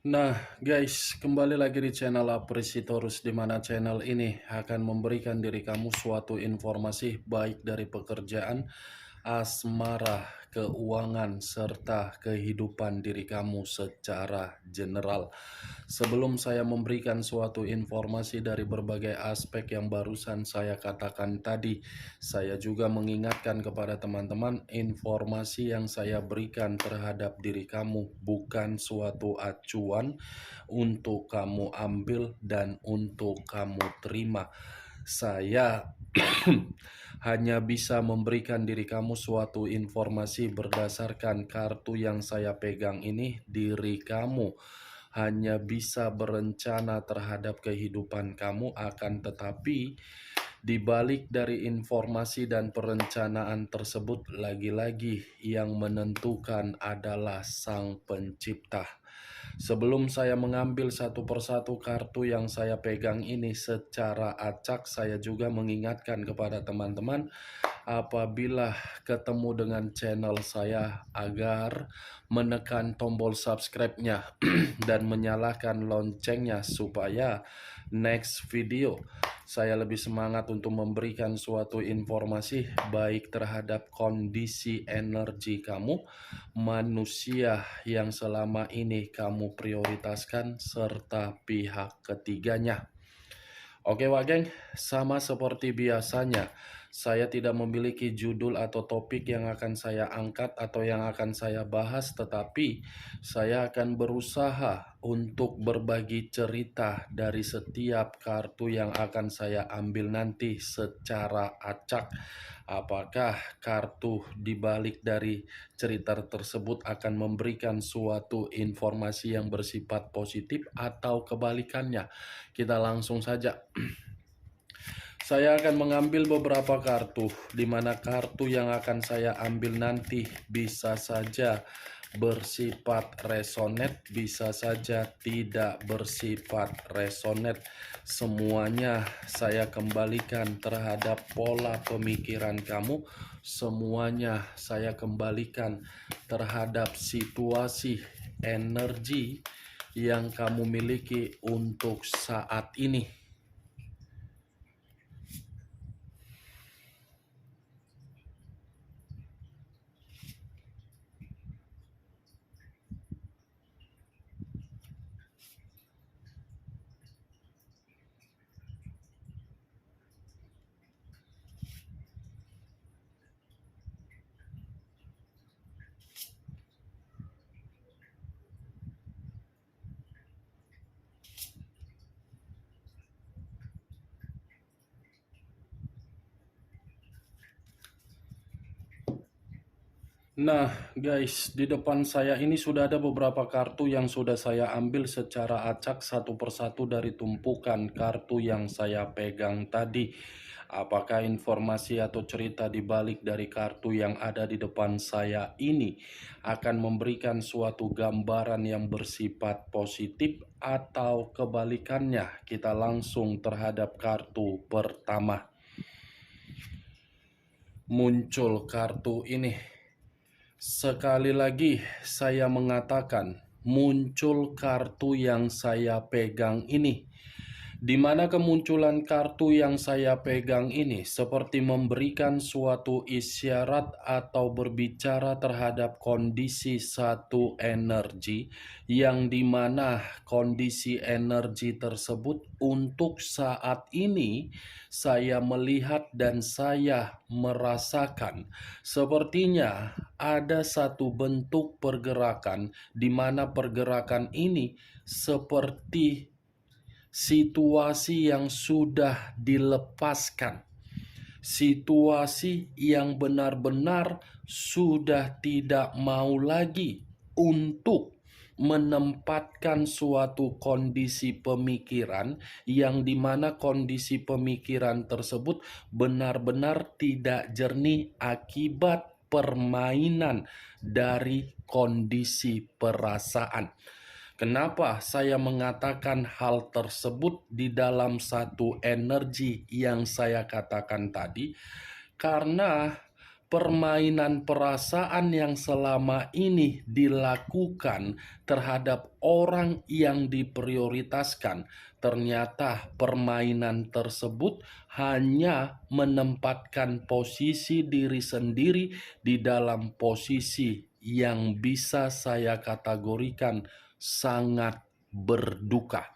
Nah, guys, kembali lagi di channel Apresitorus, di mana channel ini akan memberikan diri kamu suatu informasi baik dari pekerjaan, asmara, keuangan, serta kehidupan diri kamu secara general. Sebelum saya memberikan suatu informasi dari berbagai aspek yang barusan saya katakan tadi, saya juga mengingatkan kepada teman-teman, informasi yang saya berikan terhadap diri kamu bukan suatu acuan untuk kamu ambil dan untuk kamu terima. Saya hanya bisa memberikan diri kamu suatu informasi berdasarkan kartu yang saya pegang ini. Diri kamu hanya bisa berencana terhadap kehidupan kamu, akan tetapi di balik dari informasi dan perencanaan tersebut, lagi-lagi yang menentukan adalah Sang Pencipta. Sebelum saya mengambil satu persatu kartu yang saya pegang ini secara acak, saya juga mengingatkan kepada teman-teman, apabila ketemu dengan channel saya, agar menekan tombol subscribe-nya dan menyalakan loncengnya supaya next video saya lebih semangat untuk memberikan suatu informasi baik terhadap kondisi energi kamu, manusia yang selama ini kamu prioritaskan, serta pihak ketiganya. Oke Wak Geng, sama seperti biasanya, saya tidak memiliki judul atau topik yang akan saya angkat atau yang akan saya bahas, tetapi saya akan berusaha untuk berbagi cerita dari setiap kartu yang akan saya ambil nanti secara acak. Apakah kartu dibalik dari cerita tersebut akan memberikan suatu informasi yang bersifat positif atau kebalikannya? Kita langsung saja. Saya akan mengambil beberapa kartu, di mana kartu yang akan saya ambil nanti bisa saja bersifat resonate, bisa saja tidak bersifat resonate. Semuanya saya kembalikan terhadap pola pemikiran kamu, semuanya saya kembalikan terhadap situasi energi yang kamu miliki untuk saat ini. Nah guys, di depan saya ini sudah ada beberapa kartu yang sudah saya ambil secara acak satu persatu dari tumpukan kartu yang saya pegang tadi. Apakah informasi atau cerita di balik dari kartu yang ada di depan saya ini akan memberikan suatu gambaran yang bersifat positif atau kebalikannya? Kita langsung terhadap kartu pertama. Muncul kartu ini. Sekali lagi saya mengatakan, muncul kartu yang saya pegang ini. Di mana kemunculan kartu yang saya pegang ini seperti memberikan suatu isyarat atau berbicara terhadap kondisi satu energi, yang dimana kondisi energi tersebut untuk saat ini saya melihat dan saya merasakan sepertinya ada satu bentuk pergerakan, di mana pergerakan ini seperti situasi yang sudah dilepaskan, situasi yang benar-benar sudah tidak mau lagi untuk menempatkan suatu kondisi pemikiran, yang dimana kondisi pemikiran tersebut benar-benar tidak jernih akibat permainan dari kondisi perasaan. Kenapa saya mengatakan hal tersebut di dalam satu energi yang saya katakan tadi? Karena permainan perasaan yang selama ini dilakukan terhadap orang yang diprioritaskan, ternyata permainan tersebut hanya menempatkan posisi diri sendiri di dalam posisi yang bisa saya kategorikan sangat berduka.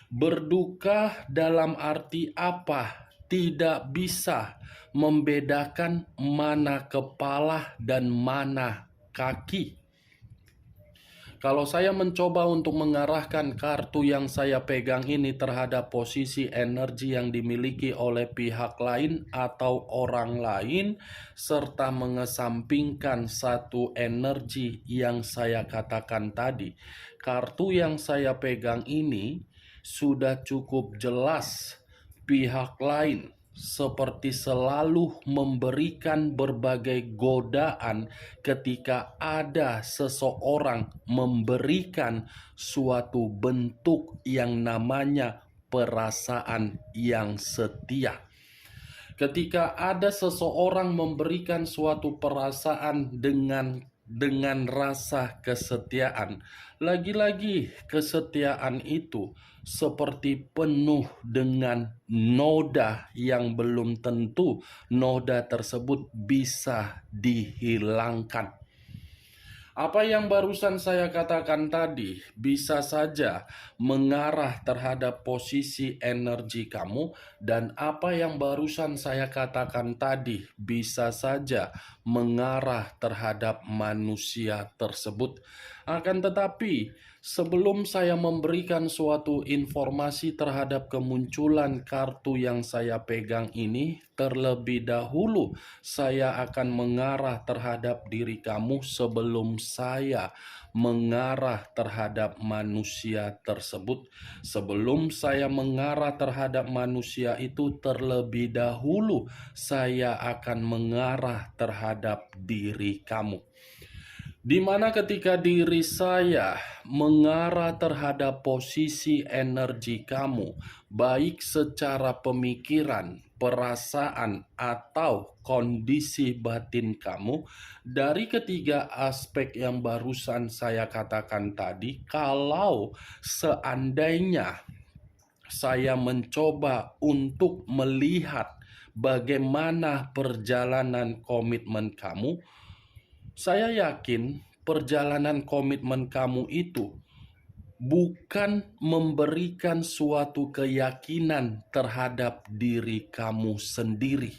Berduka dalam arti apa? Tidak bisa membedakan mana kepala dan mana kaki. Kalau saya mencoba untuk mengarahkan kartu yang saya pegang ini terhadap posisi energi yang dimiliki oleh pihak lain atau orang lain, serta mengesampingkan satu energi yang saya katakan tadi, kartu yang saya pegang ini sudah cukup jelas pihak lain seperti selalu memberikan berbagai godaan ketika ada seseorang memberikan suatu bentuk yang namanya perasaan yang setia. Ketika ada seseorang memberikan suatu perasaan dengan rasa kesetiaan, lagi-lagi kesetiaan itu seperti penuh dengan noda yang belum tentu noda tersebut bisa dihilangkan. Apa yang barusan saya katakan tadi bisa saja mengarah terhadap posisi energi kamu, dan apa yang barusan saya katakan tadi bisa saja mengarah terhadap manusia tersebut. Akan tetapi, sebelum saya memberikan suatu informasi terhadap kemunculan kartu yang saya pegang ini, terlebih dahulu saya akan mengarah terhadap diri kamu sebelum saya mengarah terhadap manusia tersebut. Sebelum saya mengarah terhadap manusia itu, terlebih dahulu saya akan mengarah terhadap diri kamu. Di mana ketika diri saya mengarah terhadap posisi energi kamu, baik secara pemikiran, perasaan, atau kondisi batin kamu, dari ketiga aspek yang barusan saya katakan tadi, kalau seandainya saya mencoba untuk melihat bagaimana perjalanan komitmen kamu, saya yakin perjalanan komitmen kamu itu bukan memberikan suatu keyakinan terhadap diri kamu sendiri.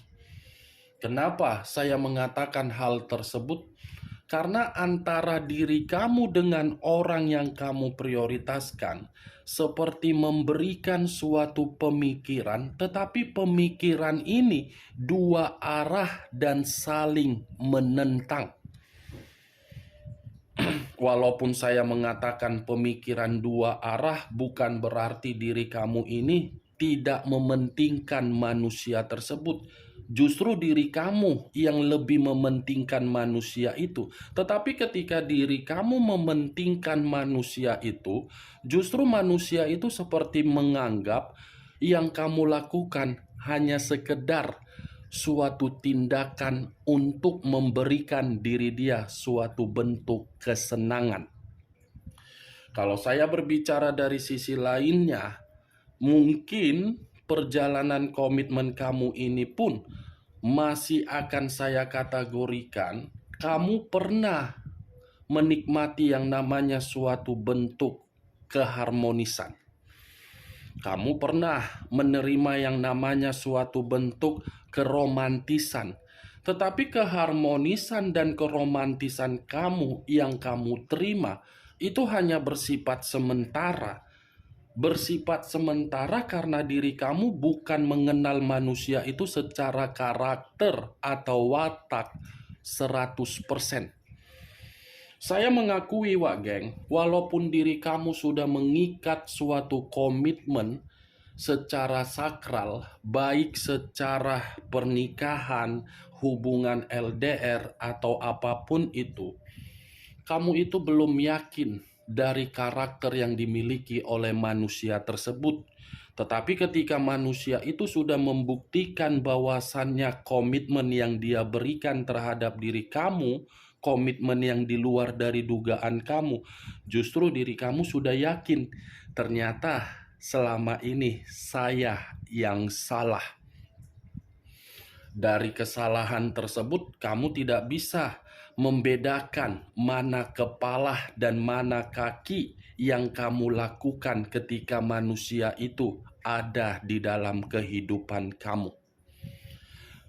Kenapa saya mengatakan hal tersebut? Karena antara diri kamu dengan orang yang kamu prioritaskan seperti memberikan suatu pemikiran, tetapi pemikiran ini dua arah dan saling menentang. Walaupun saya mengatakan pemikiran dua arah, bukan berarti diri kamu ini tidak mementingkan manusia tersebut. Justru diri kamu yang lebih mementingkan manusia itu. Tetapi ketika diri kamu mementingkan manusia itu, justru manusia itu seperti menganggap yang kamu lakukan hanya sekedar suatu tindakan untuk memberikan diri dia suatu bentuk kesenangan. Kalau saya berbicara dari sisi lainnya, mungkin perjalanan komitmen kamu ini pun masih akan saya kategorikan kamu pernah menikmati yang namanya suatu bentuk keharmonisan. Kamu pernah menerima yang namanya suatu bentuk keromantisan. Tetapi keharmonisan dan keromantisan kamu yang kamu terima itu hanya bersifat sementara. Bersifat sementara karena diri kamu bukan mengenal manusia itu secara karakter atau watak 100%. Saya mengakui, Wak Geng, walaupun diri kamu sudah mengikat suatu komitmen secara sakral, baik secara pernikahan, hubungan LDR, atau apapun itu, kamu itu belum yakin dari karakter yang dimiliki oleh manusia tersebut. Tetapi ketika manusia itu sudah membuktikan bahwasannya komitmen yang dia berikan terhadap diri kamu, komitmen yang di luar dari dugaan kamu, justru diri kamu sudah yakin, ternyata selama ini saya yang salah. Dari kesalahan tersebut, kamu tidak bisa membedakan mana kepala dan mana kaki yang kamu lakukan ketika manusia itu ada di dalam kehidupan kamu.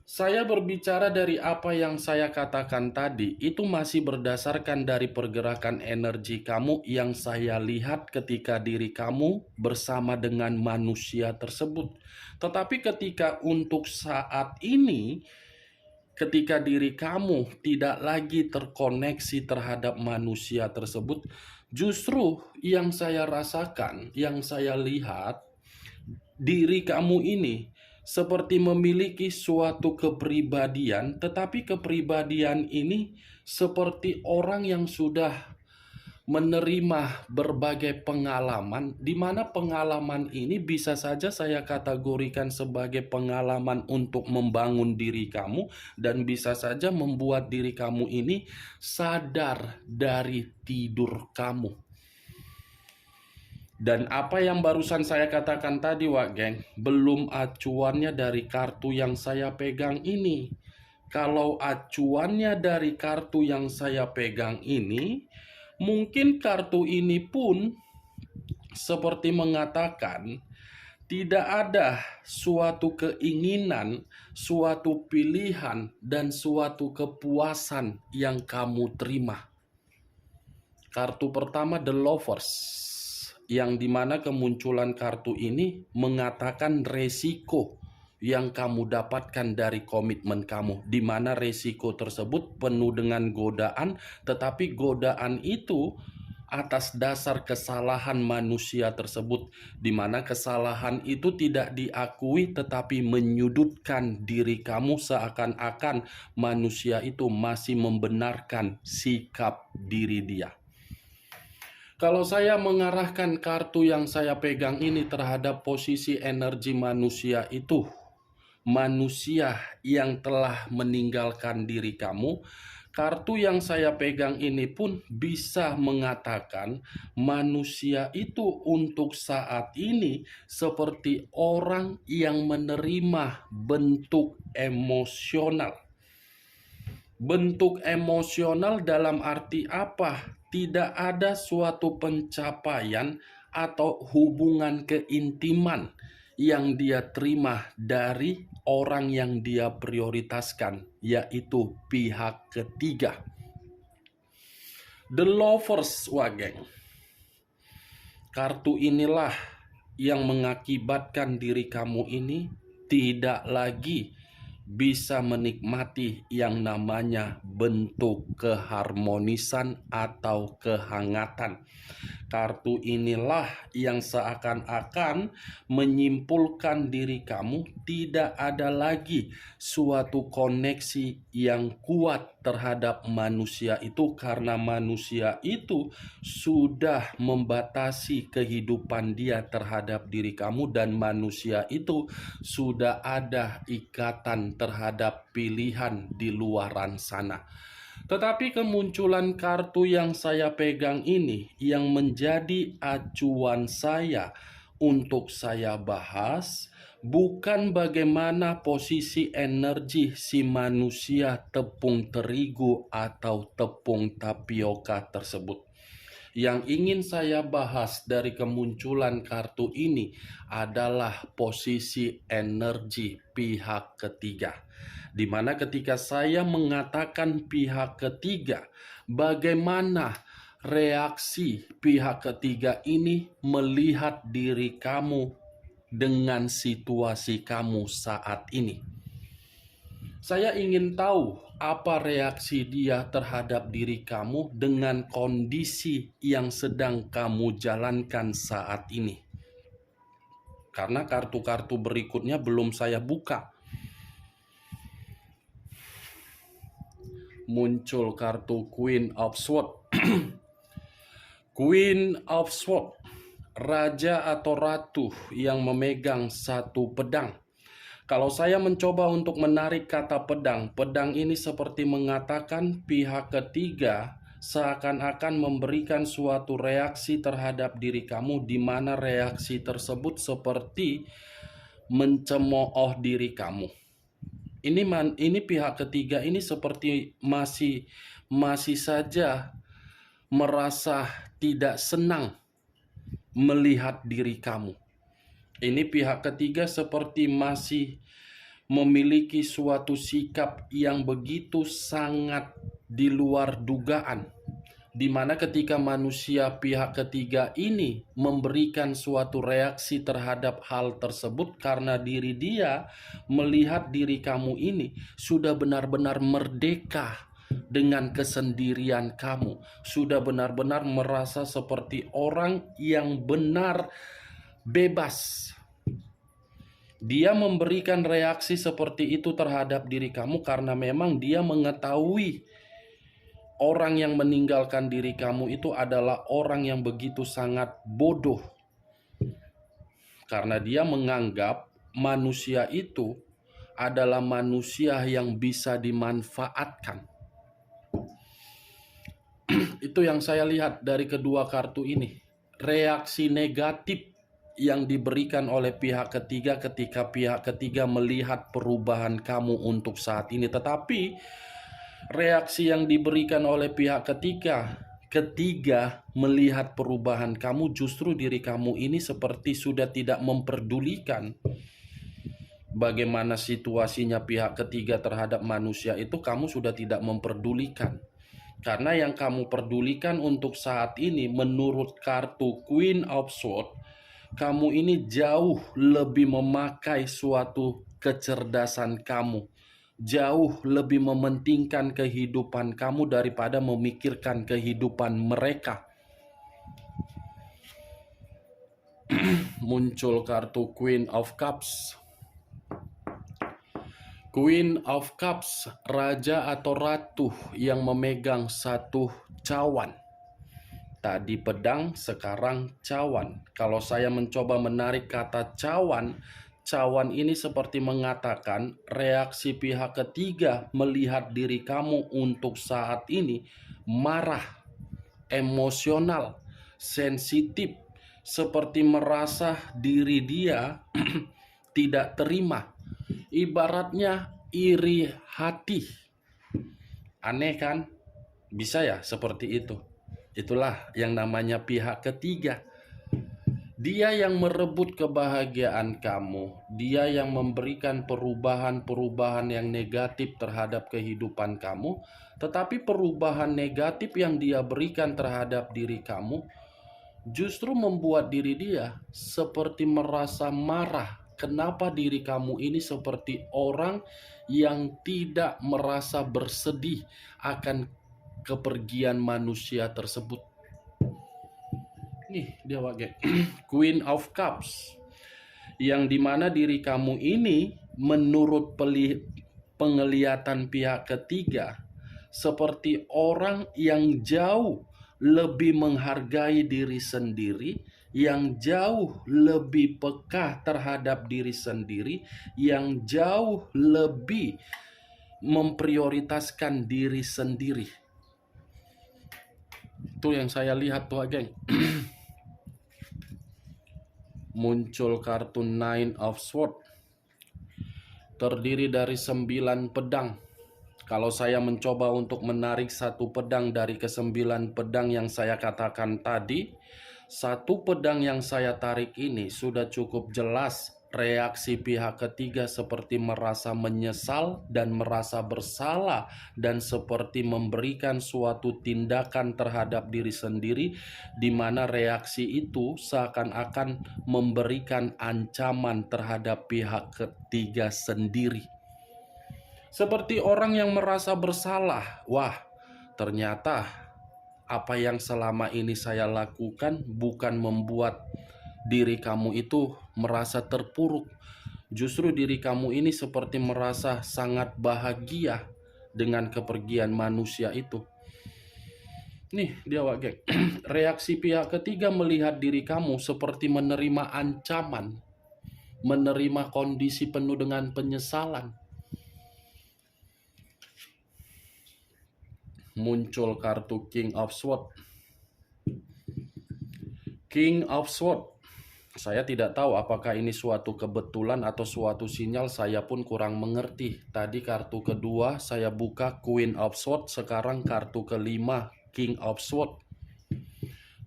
Saya berbicara dari apa yang saya katakan tadi, itu masih berdasarkan dari pergerakan energi kamu yang saya lihat ketika diri kamu bersama dengan manusia tersebut. Tetapi ketika untuk saat ini, ketika diri kamu tidak lagi terkoneksi terhadap manusia tersebut, justru yang saya rasakan, yang saya lihat, diri kamu ini seperti memiliki suatu kepribadian, tetapi kepribadian ini seperti orang yang sudah menerima berbagai pengalaman, di mana pengalaman ini bisa saja saya kategorikan sebagai pengalaman untuk membangun diri kamu, dan bisa saja membuat diri kamu ini sadar dari tidur kamu. Dan apa yang barusan saya katakan tadi, Wak Geng, belum acuannya dari kartu yang saya pegang ini. Kalau acuannya dari kartu yang saya pegang ini, mungkin kartu ini pun seperti mengatakan tidak ada suatu keinginan, suatu pilihan, dan suatu kepuasan yang kamu terima. Kartu pertama, The Lovers, yang dimana kemunculan kartu ini mengatakan resiko yang kamu dapatkan dari komitmen kamu, di mana resiko tersebut penuh dengan godaan, tetapi godaan itu atas dasar kesalahan manusia tersebut, di mana kesalahan itu tidak diakui tetapi menyudutkan diri kamu, seakan-akan manusia itu masih membenarkan sikap diri dia. Kalau saya mengarahkan kartu yang saya pegang ini terhadap posisi energi manusia itu, manusia yang telah meninggalkan diri kamu, kartu yang saya pegang ini pun bisa mengatakan manusia itu untuk saat ini seperti orang yang menerima bentuk emosional. Bentuk emosional dalam arti apa? Tidak ada suatu pencapaian atau hubungan keintiman yang dia terima dari orang yang dia prioritaskan, yaitu pihak ketiga. The Lovers, Wageng. Kartu inilah yang mengakibatkan diri kamu ini tidak lagi bisa menikmati yang namanya bentuk keharmonisan atau kehangatan. Kartu inilah yang seakan-akan menyimpulkan diri kamu tidak ada lagi suatu koneksi yang kuat terhadap manusia itu, karena manusia itu sudah membatasi kehidupan dia terhadap diri kamu, dan manusia itu sudah ada ikatan terhadap pilihan di luaran sana. Tetapi kemunculan kartu yang saya pegang ini yang menjadi acuan saya untuk saya bahas bukan bagaimana posisi energi si manusia tepung terigu atau tepung tapioka tersebut. Yang ingin saya bahas dari kemunculan kartu ini adalah posisi energi pihak ketiga. Di mana ketika saya mengatakan pihak ketiga, bagaimana reaksi pihak ketiga ini melihat diri kamu dengan situasi kamu saat ini. Saya ingin tahu apa reaksi dia terhadap diri kamu dengan kondisi yang sedang kamu jalankan saat ini. Karena kartu-kartu berikutnya belum saya buka. Muncul kartu Queen of Swords. Queen of Swords, raja atau ratu yang memegang satu pedang. Kalau saya mencoba untuk menarik kata pedang, pedang ini seperti mengatakan pihak ketiga seakan-akan memberikan suatu reaksi terhadap diri kamu, di mana reaksi tersebut seperti mencemooh diri kamu. Ini pihak ketiga ini seperti masih saja merasa tidak senang melihat diri kamu. Ini pihak ketiga seperti masih memiliki suatu sikap yang begitu sangat di luar dugaan, di mana ketika manusia pihak ketiga ini memberikan suatu reaksi terhadap hal tersebut, karena diri dia melihat diri kamu ini sudah benar-benar merdeka dengan kesendirian kamu, sudah benar-benar merasa seperti orang yang benar bebas. Dia memberikan reaksi seperti itu terhadap diri kamu karena memang dia mengetahui orang yang meninggalkan diri kamu itu adalah orang yang begitu sangat bodoh. Karena dia menganggap manusia itu adalah manusia yang bisa dimanfaatkan. Itu yang saya lihat dari kedua kartu ini. Reaksi negatif yang diberikan oleh pihak ketiga ketika pihak ketiga melihat perubahan kamu untuk saat ini. Tetapi reaksi yang diberikan oleh pihak ketiga melihat perubahan kamu, justru diri kamu ini seperti sudah tidak memperdulikan bagaimana situasinya pihak ketiga terhadap manusia itu. Kamu sudah tidak memperdulikan. Karena yang kamu pedulikan untuk saat ini menurut kartu Queen of Swords, kamu ini jauh lebih memakai suatu kecerdasan kamu, jauh lebih mementingkan kehidupan kamu daripada memikirkan kehidupan mereka. Muncul kartu Queen of Cups. Queen of Cups, raja atau ratu yang memegang satu cawan. Tadi pedang, sekarang cawan. Kalau saya mencoba menarik kata cawan, cawan ini seperti mengatakan reaksi pihak ketiga melihat diri kamu untuk saat ini marah, emosional, sensitif, seperti merasa diri dia tidak terima. Ibaratnya iri hati. Aneh kan? Bisa ya seperti itu. Itulah yang namanya pihak ketiga. Dia yang merebut kebahagiaan kamu. Dia yang memberikan perubahan-perubahan yang negatif terhadap kehidupan kamu. Tetapi perubahan negatif yang dia berikan terhadap diri kamu justru membuat diri dia seperti merasa marah. Kenapa diri kamu ini seperti orang yang tidak merasa bersedih akan kepergian manusia tersebut? Nih dia pakai Queen of Cups, yang dimana diri kamu ini menurut penglihatan pihak ketiga seperti orang yang jauh lebih menghargai diri sendiri, yang jauh lebih peka terhadap diri sendiri, yang jauh lebih memprioritaskan diri sendiri. Itu yang saya lihat tuh, geng. Muncul kartu Nine of Swords, terdiri dari 9 pedang. Kalau saya mencoba untuk menarik satu pedang dari ke-9 pedang yang saya katakan tadi, satu pedang yang saya tarik ini sudah cukup jelas reaksi pihak ketiga seperti merasa menyesal dan merasa bersalah, dan seperti memberikan suatu tindakan terhadap diri sendiri, di mana reaksi itu seakan-akan memberikan ancaman terhadap pihak ketiga sendiri. Seperti orang yang merasa bersalah. Wah, ternyata apa yang selama ini saya lakukan bukan membuat diri kamu itu merasa terpuruk. Justru diri kamu ini seperti merasa sangat bahagia dengan kepergian manusia itu. Nih dia Wak Geng. Reaksi pihak ketiga melihat diri kamu seperti menerima ancaman, menerima kondisi penuh dengan penyesalan. Muncul kartu King of Swords. King of Swords. Saya tidak tahu apakah ini suatu kebetulan atau suatu sinyal, saya pun kurang mengerti. Tadi kartu kedua saya buka Queen of Swords, sekarang kartu kelima King of Swords.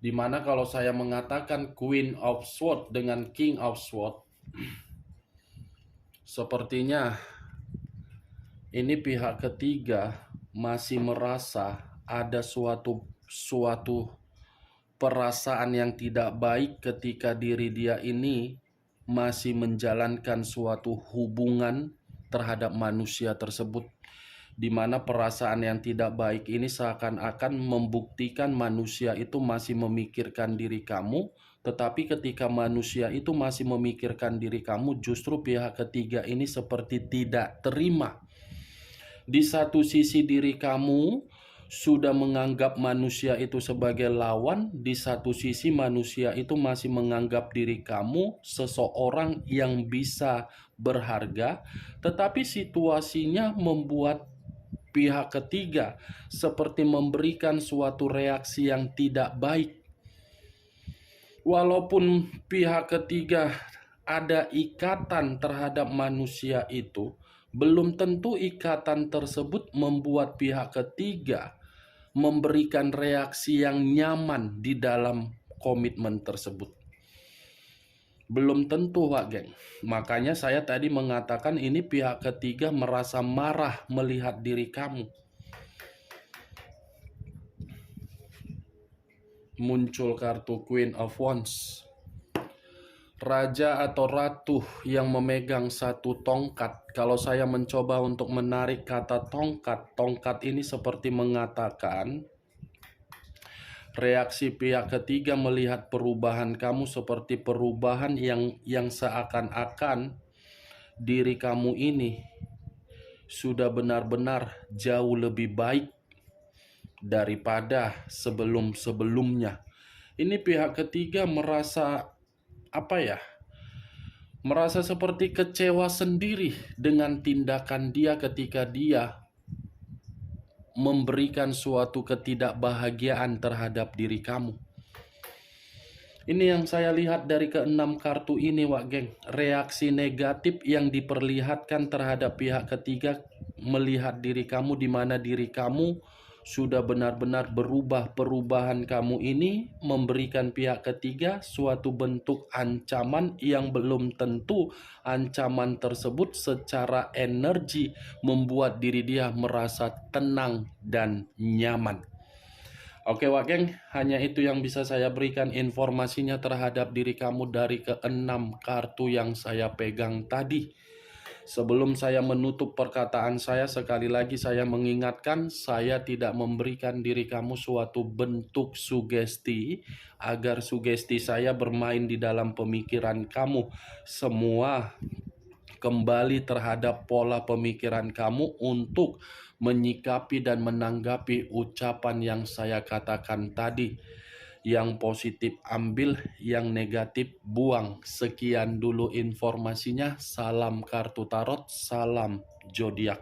Dimana kalau saya mengatakan Queen of Swords dengan King of Swords, sepertinya ini pihak ketiga masih merasa ada suatu perasaan yang tidak baik ketika diri dia ini masih menjalankan suatu hubungan terhadap manusia tersebut, di mana perasaan yang tidak baik ini seakan-akan membuktikan manusia itu masih memikirkan diri kamu, tetapi ketika manusia itu masih memikirkan diri kamu, justru pihak ketiga ini seperti tidak terima. Di satu sisi diri kamu sudah menganggap manusia itu sebagai lawan, di satu sisi manusia itu masih menganggap diri kamu seseorang yang bisa berharga, tetapi situasinya membuat pihak ketiga seperti memberikan suatu reaksi yang tidak baik. Walaupun pihak ketiga ada ikatan terhadap manusia itu, belum tentu ikatan tersebut membuat pihak ketiga memberikan reaksi yang nyaman di dalam komitmen tersebut. Belum tentu, Wak Geng. Makanya saya tadi mengatakan ini pihak ketiga merasa marah melihat diri kamu. Muncul kartu Queen of Wands. Raja atau ratu yang memegang satu tongkat. Kalau saya mencoba untuk menarik kata tongkat, tongkat ini seperti mengatakan reaksi pihak ketiga melihat perubahan kamu seperti perubahan yang seakan-akan diri kamu ini sudah benar-benar jauh lebih baik daripada sebelum-sebelumnya. Ini pihak ketiga merasa merasa seperti kecewa sendiri dengan tindakan dia ketika dia memberikan suatu ketidakbahagiaan terhadap diri kamu. Ini yang saya lihat dari keenam kartu ini, Wak Geng. Reaksi negatif yang diperlihatkan terhadap pihak ketiga melihat diri kamu, di mana diri kamu sudah benar-benar berubah. Perubahan kamu ini memberikan pihak ketiga suatu bentuk ancaman yang belum tentu ancaman tersebut secara energi membuat diri dia merasa tenang dan nyaman. Oke Wak Geng, hanya itu yang bisa saya berikan informasinya terhadap diri kamu dari keenam kartu yang saya pegang tadi. Sebelum saya menutup perkataan saya, sekali lagi saya mengingatkan, saya tidak memberikan diri kamu suatu bentuk sugesti agar sugesti saya bermain di dalam pemikiran kamu. Semua kembali terhadap pola pemikiran kamu untuk menyikapi dan menanggapi ucapan yang saya katakan tadi. Yang positif ambil, yang negatif buang. Sekian dulu informasinya. Salam kartu tarot, salam zodiak.